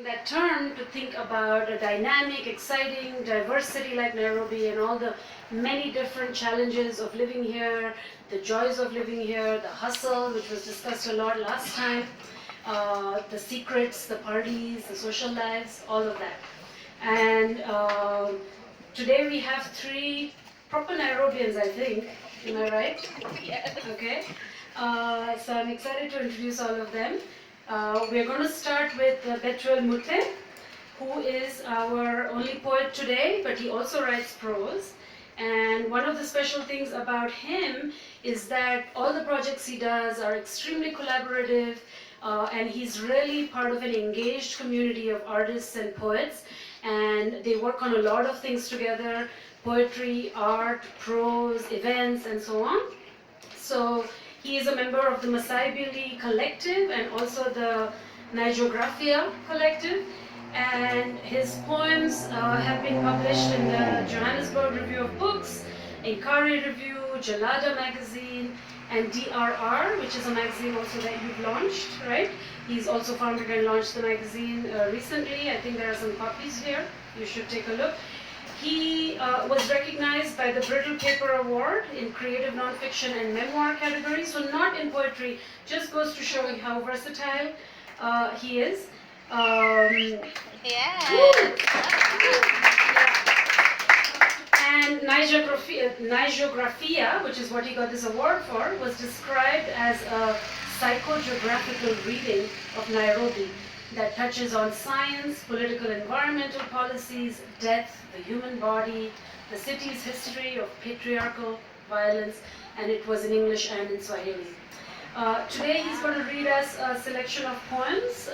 that term to think about a dynamic, exciting, diversity like Nairobi and all the many different challenges of living here, the joys of living here, the hustle, which was discussed a lot last time, the secrets, the parties, the social lives, all of that. And today we have three proper Nairobians, I think. Am I right? Yes. Okay. So I'm excited to introduce all of them. We're going to start with Bethuel Muthee, who is our only poet today, but he also writes prose. And one of the special things about him is that all the projects he does are extremely collaborative, and he's really part of an engaged community of artists and poets. And they work on a lot of things together: poetry, art, prose, events, and so on. So he is a member of the Masai Bili collective and also the Nigeographia collective. And his poems have been published in the Johannesburg Review of Books, Inkari Review, Jalada magazine, and DRR, which is a magazine also that you've launched, right? He's also founded and launched the magazine recently. I think there are some copies here. You should take a look. He was recognized by the Brittle Paper Award in creative nonfiction and memoir categories, so not in poetry, just goes to show you how versatile he is. And Nigeographia, which is what he got this award for, was described as a psychogeographical reading of Nairobi that touches on science, political environmental policies, death, the human body, the city's history of patriarchal violence, and it was in English and in Swahili. Today he's going to read us a selection of poems.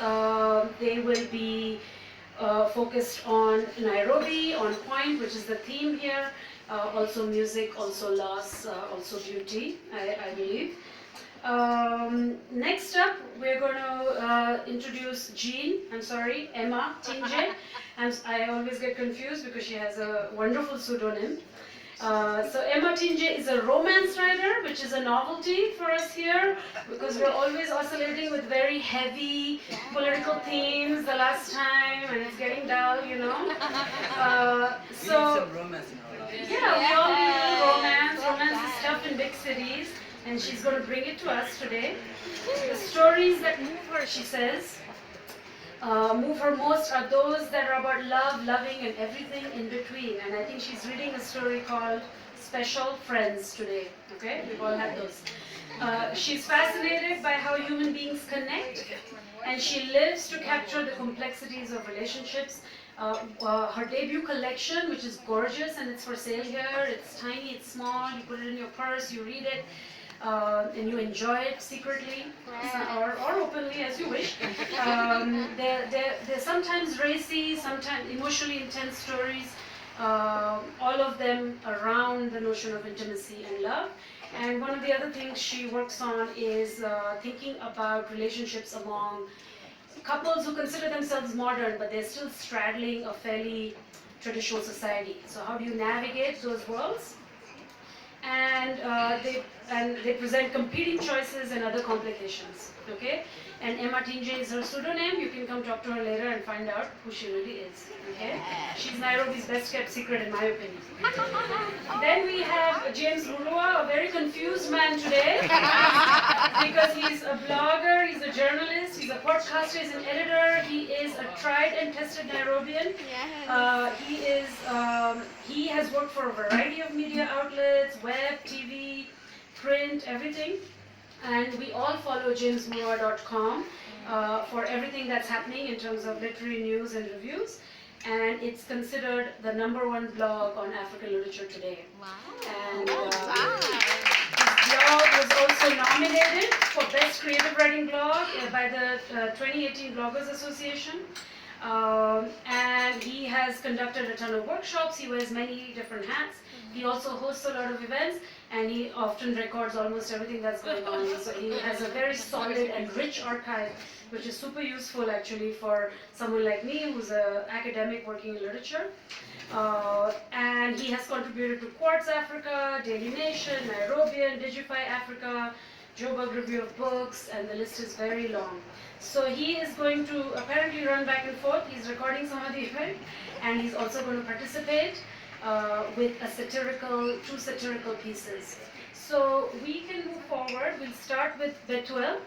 They will be focused on Nairobi, on point, which is the theme here, also music, also loss, also beauty, I believe. Next up, we're going to introduce Ema Tinje. I always get confused because she has a wonderful pseudonym. So Ema Tinje is a romance writer, which is a novelty for us here because we're always oscillating with very heavy political themes the last time, and it's getting dull, you know. We need some romance in our lives. Yeah, we all need romance. Romance is tough in big cities, and she's going to bring it to us today. The stories that move her, she says, move her most are those that are about love, loving, and everything in between. And I think she's reading a story called Special Friends today. Okay, we've all had those. She's fascinated by how human beings connect, and she lives to capture the complexities of relationships. Her debut collection, which is gorgeous and it's for sale here, it's tiny, it's small, you put it in your purse, you read it, and you enjoy it secretly or openly as you wish. They're sometimes racy, sometimes emotionally intense stories, all of them around the notion of intimacy and love. And one of the other things she works on is thinking about relationships among couples who consider themselves modern, but they're still straddling a fairly traditional society. So how do you navigate those worlds? And they present competing choices and other complications. Okay, and Ema Tinje is her pseudonym. You can come talk to her later and find out who she really is. Okay, she's Nairobi's best kept secret, in my opinion. Then we have James Murua, a very confused man today because he's a blogger, he's a journalist, he's a podcaster, he's an editor. He is a tried and tested Nairobian. He has worked for a variety of media outlets, web, TV, print, everything. And we all follow jamesmurua.com for everything that's happening in terms of literary news and reviews. And it's considered the #1 blog on African literature today. Wow. And his blog was also nominated for Best Creative Writing Blog by the 2018 Bloggers Association. And he has conducted a ton of workshops. He wears many different hats. He also hosts a lot of events, and he often records almost everything that's going on. So he has a very solid and rich archive, which is super useful actually for someone like me who's an academic working in literature. And he has contributed to Quartz Africa, Daily Nation, Nairobian, Digify Africa, Joburg Review of Books, and the list is very long. So he is going to apparently run back and forth. He's recording some of the event, and he's also going to participate with two satirical pieces. So we can move forward. We'll start with Bethuel.